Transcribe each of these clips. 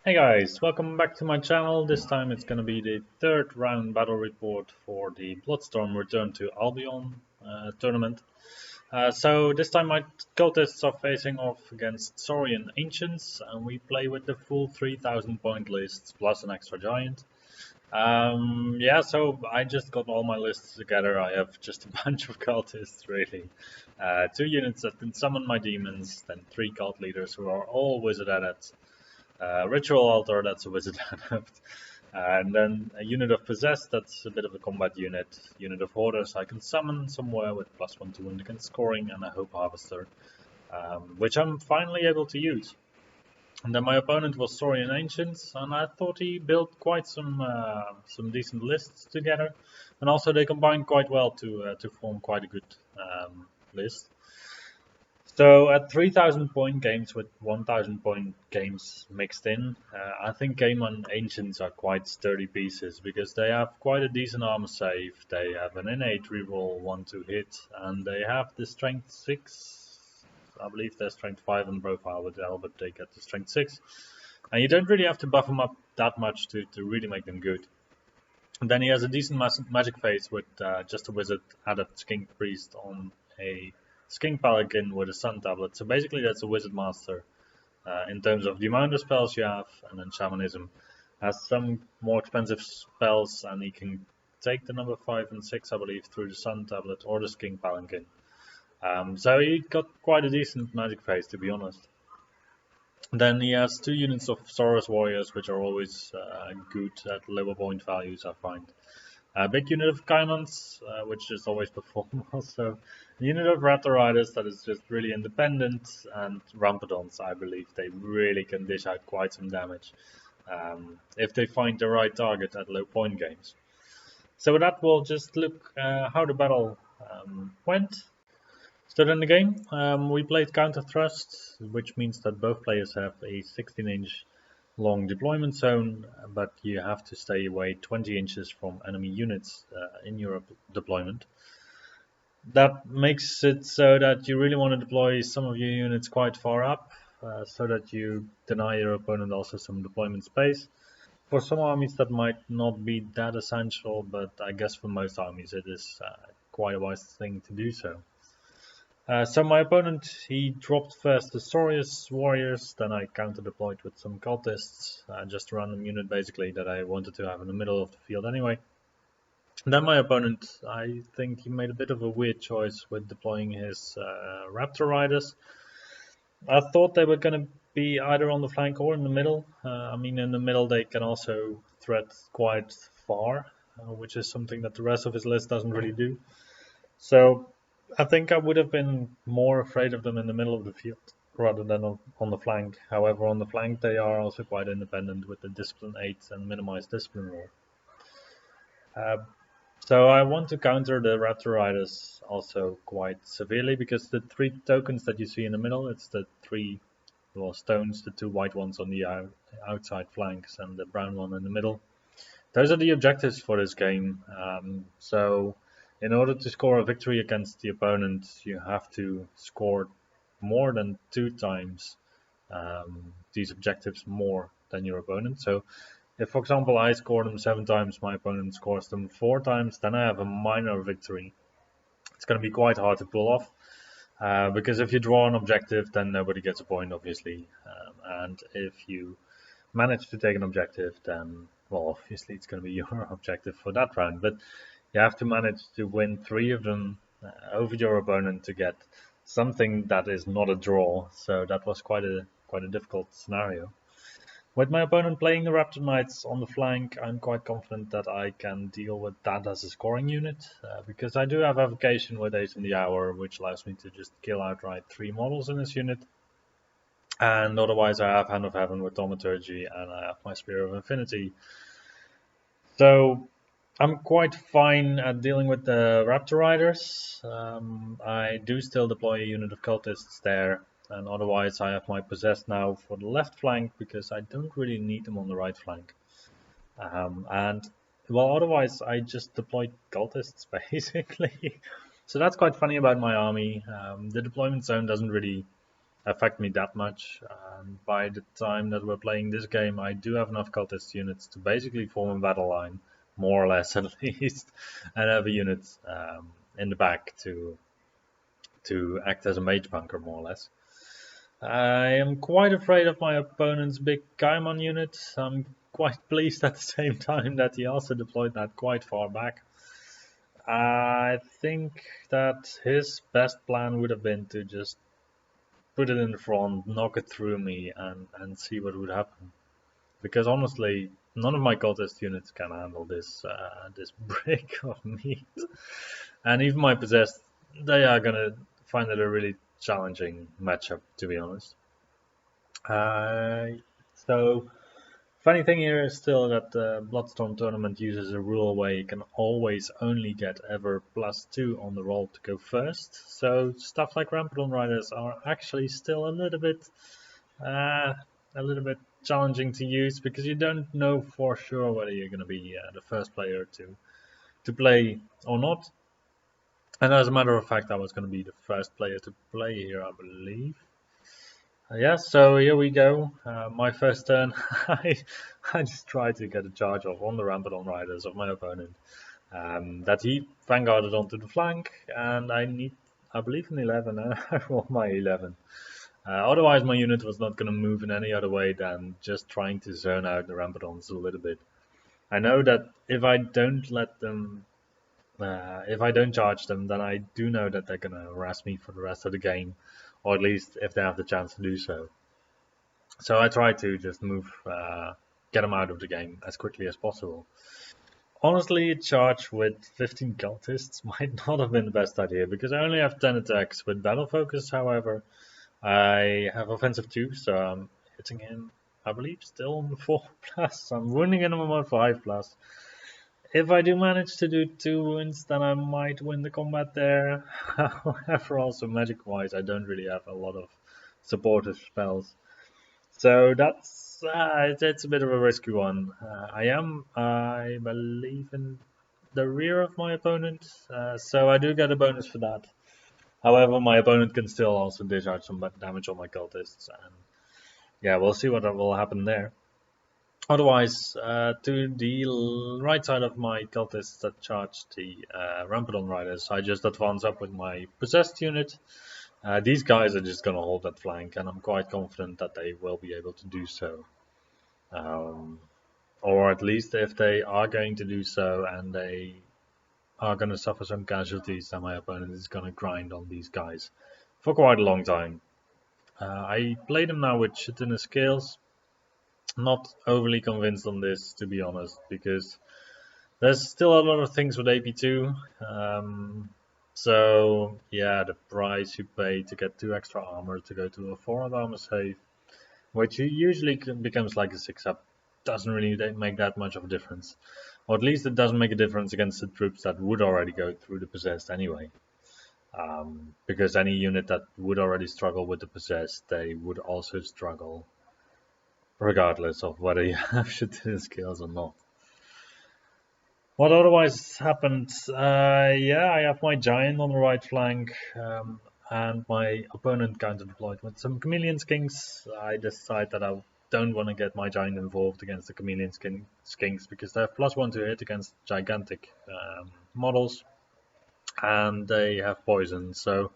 Hey guys, welcome back to my channel. This time it's gonna be the third round battle report for the Bloodstorm Return to Albion tournament. So this time my cultists are facing off against Saurian Ancients, and we play with the full 3000 point lists plus an extra giant. Yeah, so I just got all my lists together. I have just a bunch of cultists really. 2 units that can summon my demons, then 3 cult leaders who are all wizard adepts. Ritual Altar, that's a wizard adept. And then a unit of Possessed, that's a bit of a combat unit. Unit of Hoarders, I can summon somewhere with +1 to wound against scoring, and a Hope Harvester, which I'm finally able to use. And then my opponent was Saurian Ancients, and I thought he built quite some decent lists together, and also they combined quite well to form quite a good list. So at 3000 point games with 1000 point games mixed in, I think Game on Ancients are quite sturdy pieces because they have quite a decent armor save, they have an innate reroll 1-2 hit, and they have the strength 6. I believe they're strength 5 in profile with Albert, they get the strength 6. And you don't really have to buff them up that much to really make them good. And then he has a decent magic phase with just a wizard adept skink priest on a Skink Paladin with a Sun Tablet. So basically that's a Wizard Master in terms of the amount of spells you have, and then Shamanism has some more expensive spells, and he can take the number 5 and 6, I believe, through the Sun Tablet or the Skink Paladin. So he got quite a decent magic phase, to be honest. Then he has 2 units of Saurus Warriors, which are always good at lower point values, I find. A big unit of Caimans, which just always perform also. A unit of Raptor Riders that is just really independent, and Rampedons, I believe they really can dish out quite some damage if they find the right target at low point games. So with that, we'll just look how the battle went. So in the game, we played Counter Thrust, which means that both players have a 16-inch long deployment zone, but you have to stay away 20 inches from enemy units in your deployment. That makes it so that you really want to deploy some of your units quite far up, so that you deny your opponent also some deployment space. For some armies that might not be that essential, but I guess for most armies it is quite a wise thing to do so. So my opponent, he dropped first the Saurus Warriors, then I counter-deployed with some Cultists, just a random unit basically that I wanted to have in the middle of the field anyway. And then my opponent, I think he made a bit of a weird choice with deploying his Raptor Riders. I thought they were going to be either on the flank or in the middle. I mean, in the middle they can also threat quite far, which is something that the rest of his list doesn't really do. So I think I would have been more afraid of them in the middle of the field rather than on the flank. However, on the flank they are also quite independent with the Discipline 8 and minimized Discipline roll. So I want to counter the Raptor Riders also quite severely, because the 3 tokens that you see in the middle, it's the 3 stones, the 2 white ones on the outside flanks and the brown one in the middle. Those are the objectives for this game. So in order to score a victory against the opponent, you have to score more than 2 times these objectives more than your opponent. So if, for example, I score them 7 times, my opponent scores them 4 times, then I have a minor victory. It's going to be quite hard to pull off, because if you draw an objective, then nobody gets a point, obviously. And if you manage to take an objective, then, well, obviously it's going to be your objective for that round. But you have to manage to win 3 of them over your opponent to get something that is not a draw. So that was quite a difficult scenario. With my opponent playing the Raptor Knights on the flank, I'm quite confident that I can deal with that as a scoring unit, because I do have Avocation with Ace in the Hour, which allows me to just kill outright 3 models in this unit. And otherwise I have Hand of Heaven with Thaumaturgy, and I have my Spear of Infinity. So I'm quite fine at dealing with the Raptor Riders. I do still deploy a unit of Cultists there. And otherwise I have my Possessed now for the left flank, because I don't really need them on the right flank. And well, otherwise I just deployed Cultists basically. So that's quite funny about my army. The deployment zone doesn't really affect me that much. By the time that we're playing this game, I do have enough cultist units to basically form a battle line, more or less at least, and have a unit in the back to act as a mage bunker, more or less. I am quite afraid of my opponent's big Gaimon unit. I'm quite pleased at the same time that he also deployed that quite far back. I think that his best plan would have been to just put it in the front, knock it through me, and see what would happen. Because honestly, none of my cultist units can handle this brick of meat. And even my possessed, they are gonna find it a really challenging matchup, to be honest. So funny thing here is still that the Bloodstorm tournament uses a rule where you can always only get ever +2 on the roll to go first. So stuff like Rampant Riders are actually still uh, a little bit challenging to use because you don't know for sure whether you're going to be the first player to play or not. And as a matter of fact, I was going to be the first player to play here, I believe. Yeah, so here we go. My first turn, I just tried to get a charge off on the Rampant Riders of my opponent. That he vanguarded onto the flank, and I believe, an 11, and I rolled my 11. Otherwise, my unit was not going to move in any other way than just trying to zone out the Rampantons a little bit. I know that if I don't let them, if I don't charge them, then I do know that they're going to harass me for the rest of the game, or at least if they have the chance to do so. So I try to just get them out of the game as quickly as possible. Honestly, a charge with 15 cultists might not have been the best idea because I only have 10 attacks. With battle focus, however, I have offensive 2, so I'm hitting him, I believe, still on 4+. I'm wounding him on 5+. If I do manage to do 2 wounds, then I might win the combat there. However, also magic-wise, I don't really have a lot of supportive spells. So it's a bit of a risky one. I believe, in the rear of my opponent, so I do get a bonus for that. However, my opponent can still also discharge some damage on my cultists, and yeah, we'll see what will happen there. Otherwise, to the right side of my cultists that charge the Rampant Riders, I just advance up with my possessed unit. These guys are just going to hold that flank, and I'm quite confident that they will be able to do so. Or at least if they are going to do so and they are going to suffer some casualties, then my opponent is going to grind on these guys for quite a long time. I play them now with Chitinous Scales. Not overly convinced on this, to be honest, because there's still a lot of things with AP2. So yeah, the price you pay to get 2 extra armor to go to a 4 armor save, which usually becomes like a 6-up, doesn't really make that much of a difference. Or at least it doesn't make a difference against the troops that would already go through the possessed anyway. Because any unit that would already struggle with the possessed, they would also struggle regardless of whether you have Chitinous Scales or not. What otherwise happened? Yeah, I have my giant on the right flank, and my opponent counter deployed with some Chameleon Skinks. I decide that I don't want to get my giant involved against the Chameleon Skinks because they have +1 to hit against gigantic models, and they have poison, so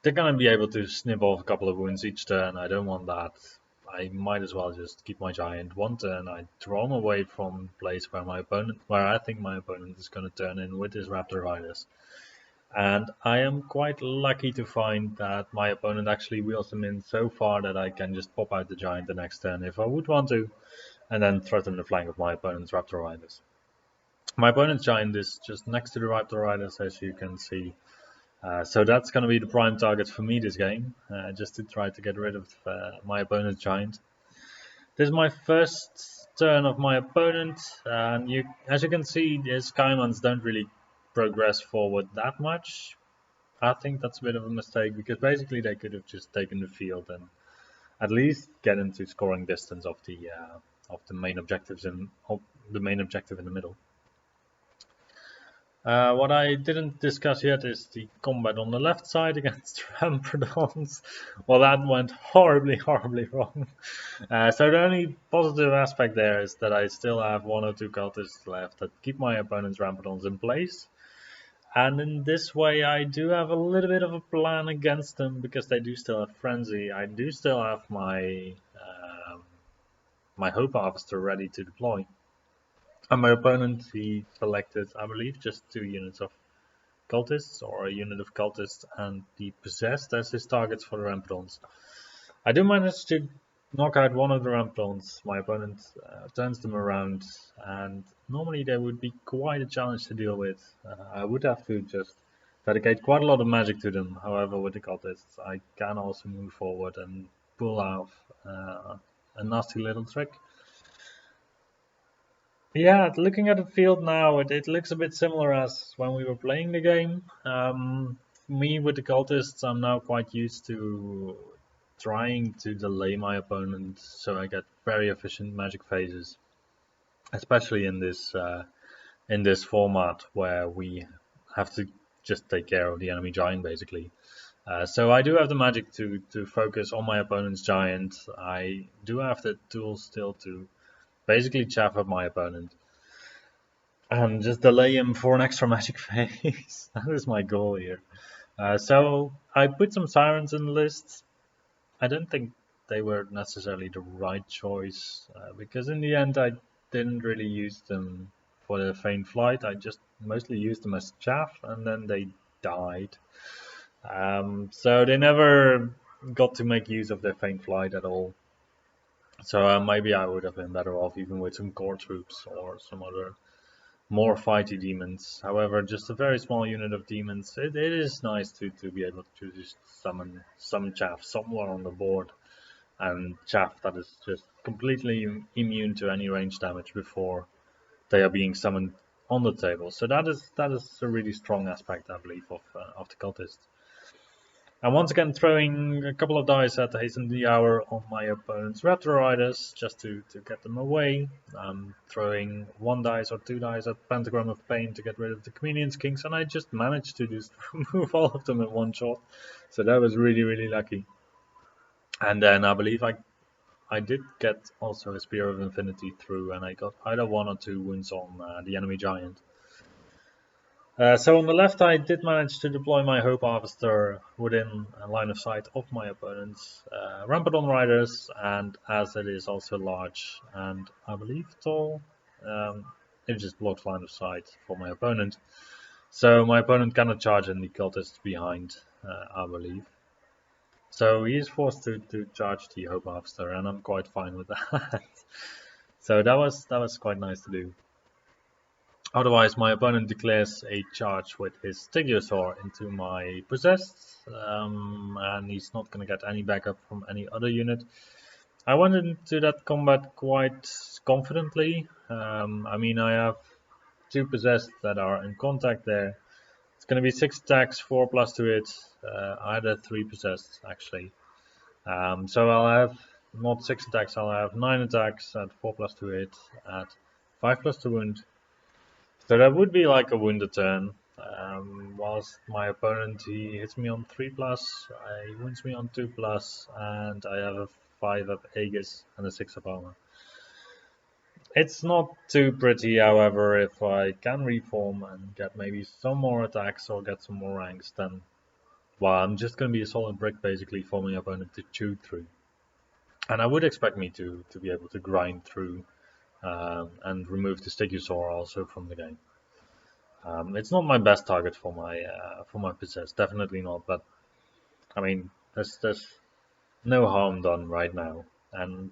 they're gonna be able to snip off a couple of wounds each turn. I don't want that. I might as well just keep my giant one turn. I draw him away from the place where I think my opponent is going to turn in with his Raptor Riders. And I am quite lucky to find that my opponent actually wheels him in so far that I can just pop out the giant the next turn if I would want to, and then threaten the flank of my opponent's Raptor Riders. My opponent's giant is just next to the Raptor Riders, as you can see. So that's going to be the prime target for me this game, just to try to get rid of my opponent's giant. This is my first turn of my opponent, and as you can see, his Kaimans don't really progress forward that much. I think that's a bit of a mistake because basically they could have just taken the field and at least get into scoring distance of the main objectives of the main objective in the middle. What I didn't discuss yet is the combat on the left side against Ramprodons. Well, that went horribly, horribly wrong. So the only positive aspect there is that I still have one or two cultists left that keep my opponent's Ramprodons in place. And in this way, I do have a little bit of a plan against them because they do still have Frenzy. I do still have my Hope Harvester ready to deploy. And my opponent, he selected, I believe, just 2 units of cultists or a unit of cultists and the possessed as his targets for the Ramprodons. I do manage to knock out one of the Ramprodons. My opponent turns them around, and normally they would be quite a challenge to deal with. I would have to just dedicate quite a lot of magic to them. However, with the cultists, I can also move forward and pull off a nasty little trick. Yeah, looking at the field now, it looks a bit similar as when we were playing the game. Me with the cultists, I'm now quite used to trying to delay my opponent so I get very efficient magic phases, especially in this format where we have to just take care of the enemy giant basically. So I do have the magic to focus on my opponent's giant. I do have the tools still to basically chaff up my opponent and just delay him for an extra magic phase. That is my goal here. So I put some sirens in the list. I don't think they were necessarily the right choice because in the end I didn't really use them for the faint flight. I just mostly used them as chaff and then they died. So they never got to make use of their faint flight at all. So maybe I would have been better off even with some core troops or some other more fighty demons. However, just a very small unit of demons, it is nice to be able to just summon some chaff somewhere on the board, and chaff that is just completely immune to any range damage before they are being summoned on the table. So that is a really strong aspect, I believe, of the cultist. And once again, throwing a couple of dice at Hasten the Hour on my opponent's Raptor Riders just to get them away. Throwing 1 dice or 2 dice at Pentagram of Pain to get rid of the Comedian's Kings, and I just managed to just remove all of them in one shot. So that was really, really lucky. And then I believe I did get also a Spear of Infinity through, and I got either 1 or 2 wounds on the enemy giant. So on the left, I did manage to deploy my Hope Harvester within a line of sight of my opponent's Rampodon Riders, and as it is also large and I believe tall, it just blocks line of sight for my opponent. So my opponent cannot charge any cultists behind, I believe. So he is forced to charge the Hope Harvester, and I'm quite fine with that. So that was quite nice to do. Otherwise, my opponent declares a charge with his Stegosaur into my possessed, and he's not going to get any backup from any other unit. I went into that combat quite confidently. I mean, I have 2 possessed that are in contact there. It's going to be 6 attacks, 4 plus to it. I had 3 possessed actually. So I'll have not 6 attacks, I'll have 9 attacks at 4 plus to it at 5 plus to wound. So that would be like a wounded turn. Whilst my opponent, he hits me on 3 plus, he wounds me on 2 plus, and I have a 5 of Aegis and a 6 of armor. It's not too pretty, however, if I can reform and get maybe some more attacks or get some more ranks, then well, I'm just going to be a solid brick basically for my opponent to chew through. And I would expect me to be able to grind through and remove the Stegosaur also from the game. It's not my best target for my possess, definitely not. But I mean, there's no harm done right now, and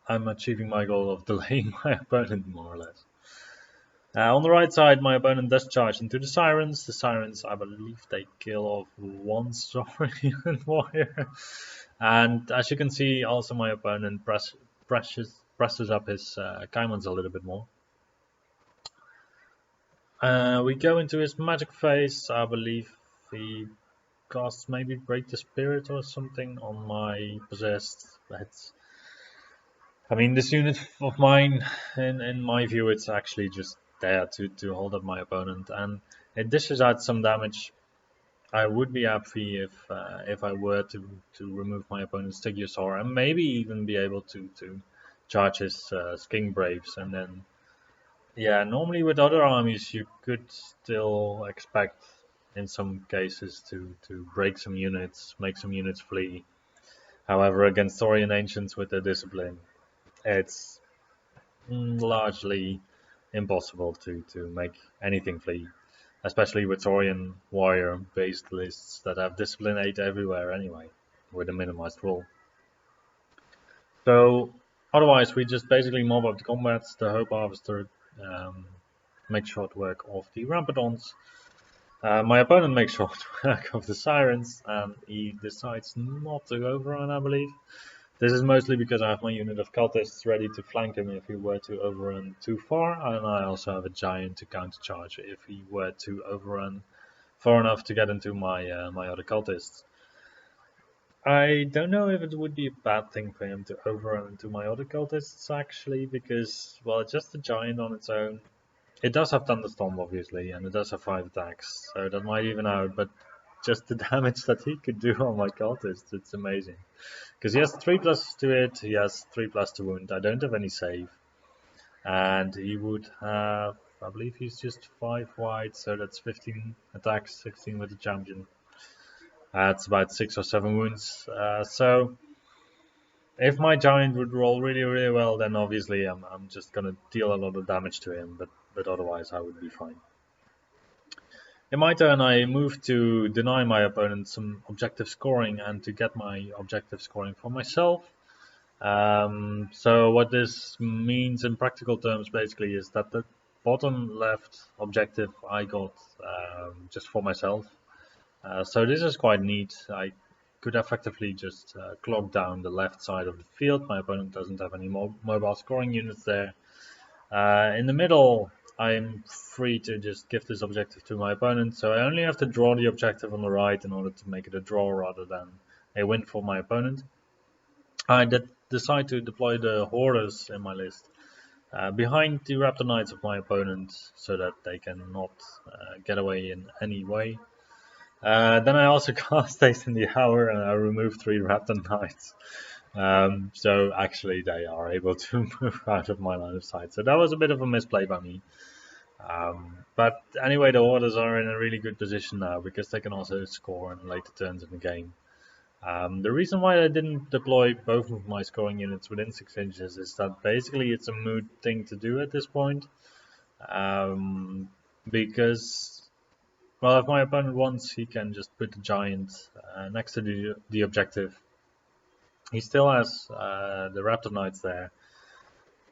I'm achieving my goal of delaying my opponent more or less. On the right side, my opponent does charge into the Sirens. The Sirens, I believe, they kill off 1 Saurian warrior, and as you can see, also my opponent presses up his Kaimons a little bit more. We go into his magic phase. I believe he casts maybe Break the Spirit or something on my possessed. I mean, this unit of mine, in my view, it's actually just there to hold up my opponent. And It dishes out some damage. I would be happy if I were to remove my opponent's Stegosaur and maybe even be able to charge his Skink Braves, and then yeah, normally with other armies you could still expect in some cases to break some units, make some units flee. However, against Saurian Ancients with their discipline, it's largely impossible to make anything flee, especially with Saurian warrior based lists that have discipline 8 everywhere anyway, with a minimized rule. So otherwise we just basically mob up the combats, the Hope Harvester makes short work of the Rampedons. My opponent makes short work of the Sirens, and he decides not to overrun, I believe. This is mostly because I have my unit of cultists ready to flank him if he were to overrun too far, and I also have a giant to countercharge if he were to overrun far enough to get into my other cultists. I don't know if it would be a bad thing for him to overrun into my other cultists actually, because well, just a giant on its own. It does have Thunderstorm obviously, and it does have 5 attacks, so that might even out. But just the damage that he could do on my cultists, it's amazing. Because he has 3+ to it, he has 3+ to wound. I don't have any save. And he would have, I believe he's just 5 wide, so that's 15 attacks, 16 with the champion. That's about 6 or 7 wounds. So if my giant would roll really, really well, then obviously I'm just gonna deal a lot of damage to him, but otherwise I would be fine. In my turn, I move to deny my opponent some objective scoring and to get my objective scoring for myself. So what this means in practical terms basically is that the bottom left objective I got just for myself. So this is quite neat. I could effectively just clog down the left side of the field. My opponent doesn't have any mobile scoring units there. In the middle, I'm free to just give this objective to my opponent, so I only have to draw the objective on the right in order to make it a draw rather than a win for my opponent. I decide to deploy the Hordes in my list behind the Raptor Knights of my opponent so that they cannot get away in any way. Then I also cast Haste in the Hour and I remove 3 Raptor Knights. So actually they are able to move out of my line of sight. So that was a bit of a misplay by me. But anyway, the Hordes are in a really good position now because they can also score in later turns in the game. The reason why I didn't deploy both of my scoring units within 6 inches is that basically it's a moot thing to do at this point. Because, well, if my opponent wants, he can just put the giant next to the objective. He still has the Raptor Knights there.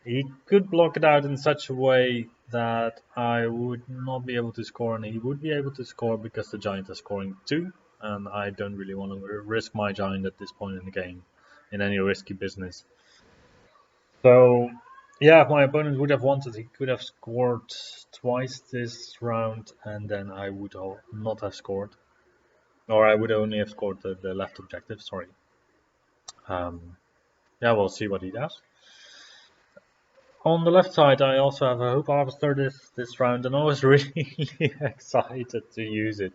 He could block it out in such a way that I would not be able to score, and he would be able to score because the giant is scoring 2. And I don't really want to risk my giant at this point in the game in any risky business. So, yeah, if my opponent would have wanted, he could have scored twice this round, and then I would not have scored. Or I would only have scored the left objective, sorry. Yeah, we'll see what he does. On the left side, I also have a Hope Harvester this round, and I was really excited to use it.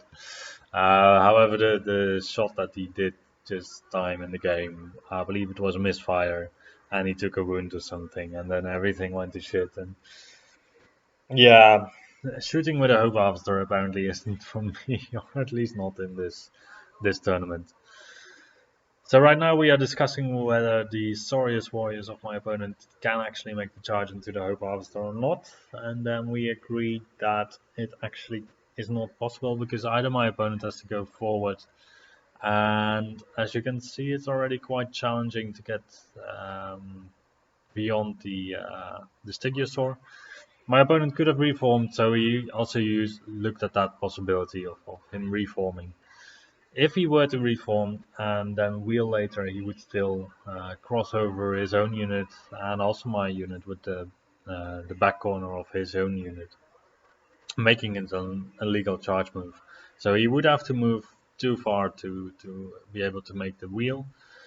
However, the shot that he did just time in the game, I believe it was a misfire, and he took a wound or something, and then everything went to shit. And yeah, shooting with a Hope Harvester apparently isn't for me, or at least not in this tournament. So right now we are discussing whether the Saurius warriors of my opponent can actually make the charge into the Hope Harvester or not, and then we agreed that it actually is not possible because either my opponent has to go forward, and as you can see it's already quite challenging to get beyond the Stegosaur. My opponent could have reformed, so he also looked at that possibility of him reforming. If he were to reform and then wheel later, he would still cross over his own unit and also my unit with the back corner of his own unit, making it an illegal charge move. So he would have to move too far to be able to make the wheel,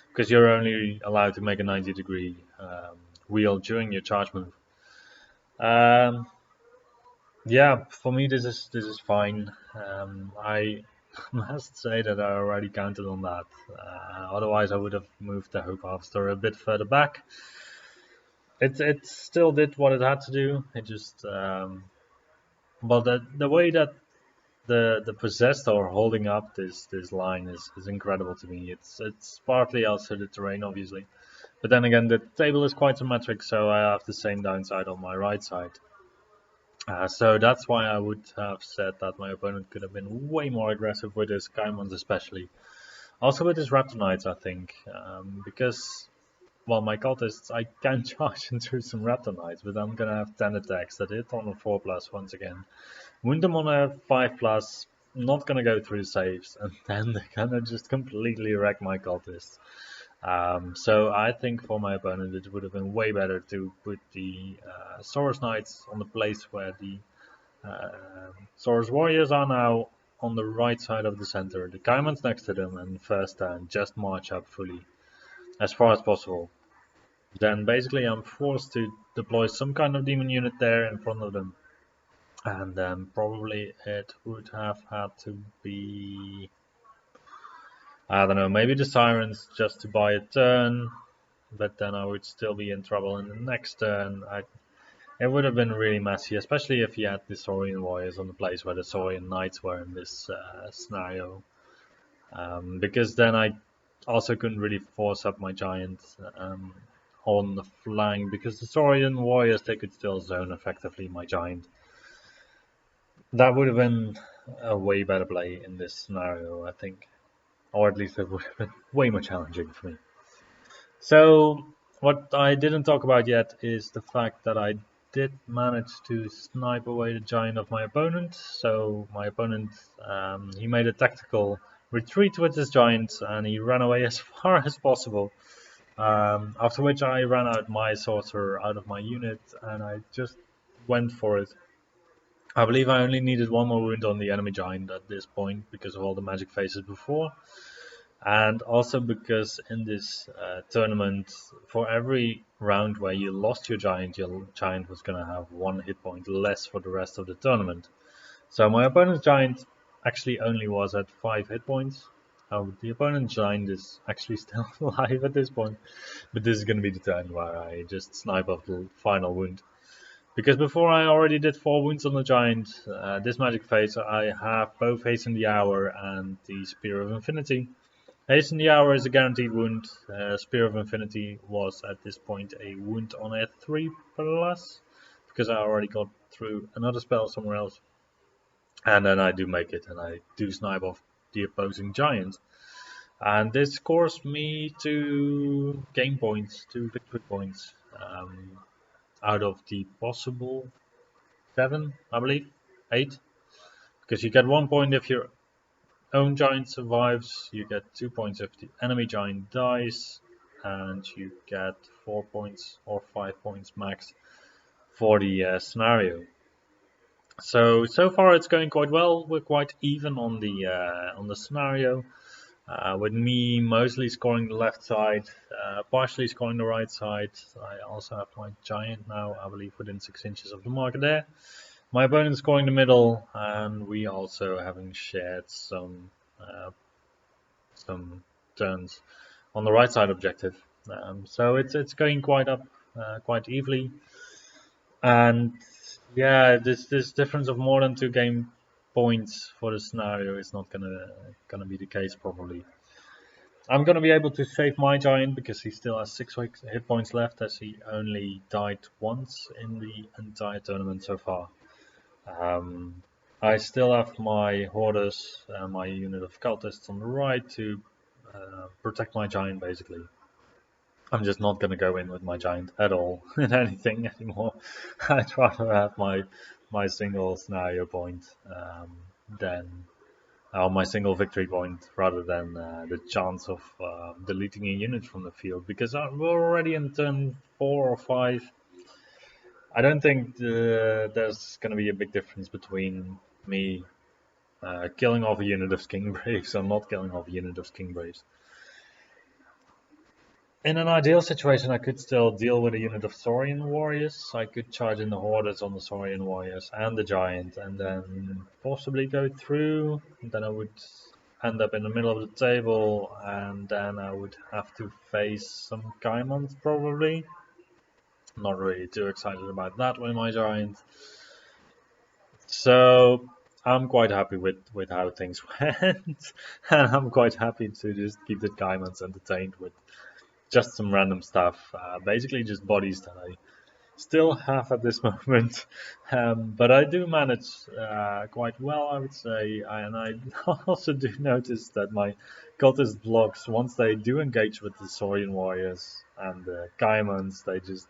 because you're only allowed to make a 90-degree wheel during your charge move. Yeah, for me this is fine. I must say that I already counted on that. Otherwise, I would have moved the Hope Harvester a bit further back. It still did what it had to do. It just but the way that the possessed are holding up this line is incredible to me. It's partly also the terrain, obviously, but then again, the table is quite symmetric, so I have the same downside on my right side. So that's why I would have said that my opponent could have been way more aggressive with his Kaimons, especially. Also with his Raptor Knights, I think, because well, my cultists, I can charge into some Raptor Knights, but I'm gonna have 10 attacks that hit on a 4 plus once again. Wound them on a 5 plus, not gonna go through saves, and then they're gonna just completely wreck my cultists. So I think for my opponent it would have been way better to put the Saurus Knights on the place where the Saurus Warriors are now on the right side of the center, the Kaimans next to them, and first turn just march up fully as far as possible. Then basically I'm forced to deploy some kind of demon unit there in front of them. And then probably it would have had to be, I don't know, maybe the Sirens just to buy a turn, but then I would still be in trouble in the next turn. It would have been really messy, especially if you had the Saurian Warriors on the place where the Saurian Knights were in this scenario. Because then I also couldn't really force up my Giant on the flank, because the Saurian Warriors, they could still zone effectively my Giant. That would have been a way better play in this scenario, I think. Or at least it would have been way more challenging for me. So, what I didn't talk about yet is the fact that I did manage to snipe away the giant of my opponent. So, my opponent, he made a tactical retreat with his giant and he ran away as far as possible. After which I ran out my sorcerer out of my unit and I just went for it. I believe I only needed one more wound on the enemy giant at this point because of all the magic phases before. And also because in this tournament, for every round where you lost your giant was going to have 1 hit point less for the rest of the tournament. So my opponent's giant actually only was at 5 hit points. The opponent's giant is actually still alive at this point, but this is going to be the turn where I just snipe off the final wound. Because before I already did 4 wounds on the giant, this magic phase I have both Hasten the Hour and the Spear of Infinity. Hasten the Hour is a guaranteed wound. Spear of Infinity was at this point a wound on a 3 plus, because I already got through another spell somewhere else. And then I do make it, and I do snipe off the opposing giant. And this scores me 2 game points, 2 victory points, out of the possible 7, I believe, 8. Because you get 1 point if your own giant survives, you get 2 points if the enemy giant dies, and you get 4 points or 5 points max for the scenario. So far it's going quite well. We're quite even on the scenario, with me mostly scoring the left side, partially scoring the right side. I also have my giant now, I believe, within 6 inches of the marker there. My opponent's scoring the middle, and we also having shared some turns on the right side objective. So it's going quite up, quite evenly, and yeah, this difference of more than 2 game points for the scenario is not gonna be the case probably. I'm gonna be able to save my giant because he still has 6 hit points left, as he only died once in the entire tournament so far. I still have my Hoarders and my unit of cultists on the right to protect my giant, basically. I'm just not going to go in with my giant at all in anything anymore. I'd rather have my single scenario point than my single victory point rather than the chance of deleting a unit from the field, because we're already in turn 4 or 5. I don't think there's going to be a big difference between me killing off a unit of King Braves or not killing off a unit of King Braves. In an ideal situation, I could still deal with a unit of Saurian warriors. I could charge in the hordes on the Saurian warriors and the giant, and then possibly go through. And then I would end up in the middle of the table, and then I would have to face some Gaimons probably. Not really too excited about that with my giant. So I'm quite happy with how things went, and I'm quite happy to just keep the Gaimons entertained with just some random stuff. Basically, just bodies that I still have at this moment. But I do manage quite well, I would say. And I also do notice that my cultist blocks, once they do engage with the Saurian warriors and the Gaimons, they just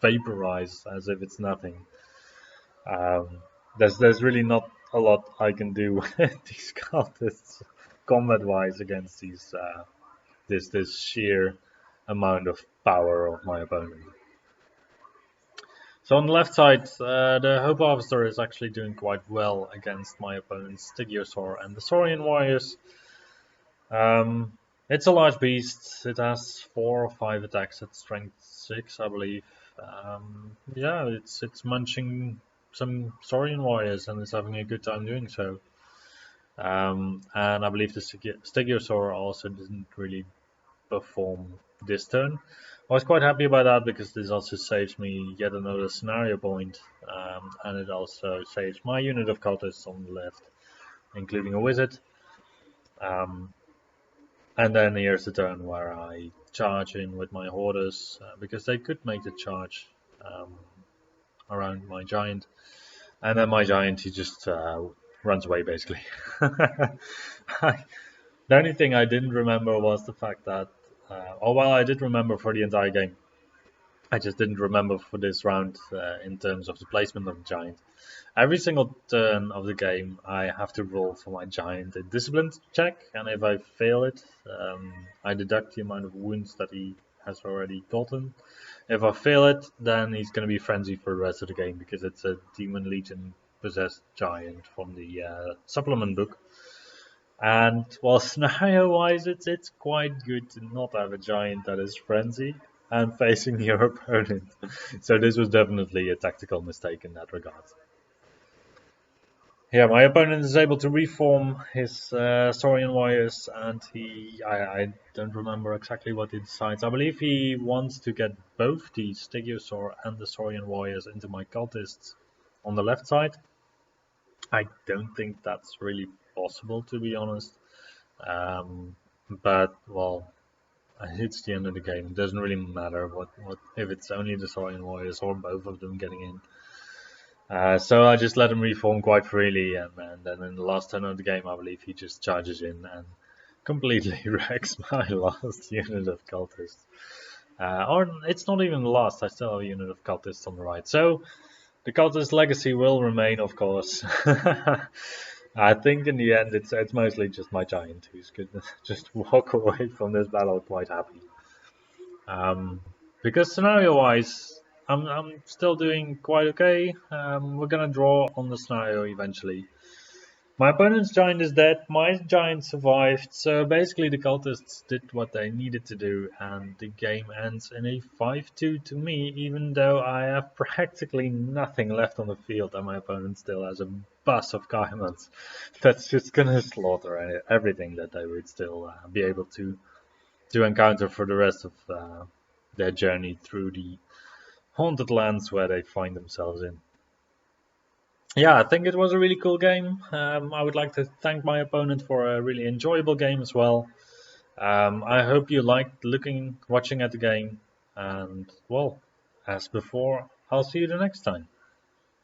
vaporize as if it's nothing. Um, there's really not a lot I can do with these cultists combat wise against these this sheer amount of power of my opponent. So on the left side, the Hope Harvester is actually doing quite well against my opponent's Stigiosaur and the Saurian Warriors. It's a large beast. It has 4 or 5 attacks at strength 6, I believe. Yeah, it's munching some Saurian Warriors and it's having a good time doing so. And I believe the Stigiosaur also didn't really perform this turn. I was quite happy about that because this also saves me yet another scenario point, and it also saves my unit of cultists on the left, including a wizard. And then here's the turn where I charge in with my hoarders because they could make the charge um, around my giant, and then my giant he just runs away basically. The only thing I didn't remember was the fact that, oh well, I did remember for the entire game. I just didn't remember for this round in terms of the placement of the giant. Every single turn of the game, I have to roll for my giant a discipline check, and if I fail it, I deduct the amount of wounds that he has already gotten. If I fail it, then he's going to be frenzied for the rest of the game because it's a Demon Legion possessed giant from the supplement book. And well, scenario-wise, it's quite good to not have a giant that is frenzy and facing your opponent. So this was definitely a tactical mistake in that regard. Yeah, my opponent is able to reform his Saurian warriors, and I don't remember exactly what he decides. I believe he wants to get both the Stegiosaur and the Saurian warriors into my cultists on the left side. I don't think that's really possible, to be honest. But well, it's the end of the game. It doesn't really matter what if it's only the Saurian warriors or both of them getting in. So I just let him reform quite freely, and then in the last turn of the game, I believe he just charges in and completely wrecks my last unit of cultists. Or it's not even the last. I still have a unit of cultists on the right. So the cultist legacy will remain, of course. I think in the end, it's mostly just my giant who's going to just walk away from this battle quite happy. Because scenario-wise, I'm still doing quite okay. We're gonna draw on the scenario eventually. My opponent's giant is dead. My giant survived. So basically, the cultists did what they needed to do, and the game ends in a 5-2 to me. Even though I have practically nothing left on the field, and my opponent still has a bus of Gaimons that's just gonna slaughter everything that they would still be able to encounter for the rest of their journey through the haunted lands where they find themselves in. Yeah, I think it was a really cool game. I would like to thank my opponent for a really enjoyable game as well. I hope you liked watching at the game, and well, as before, I'll see you the next time.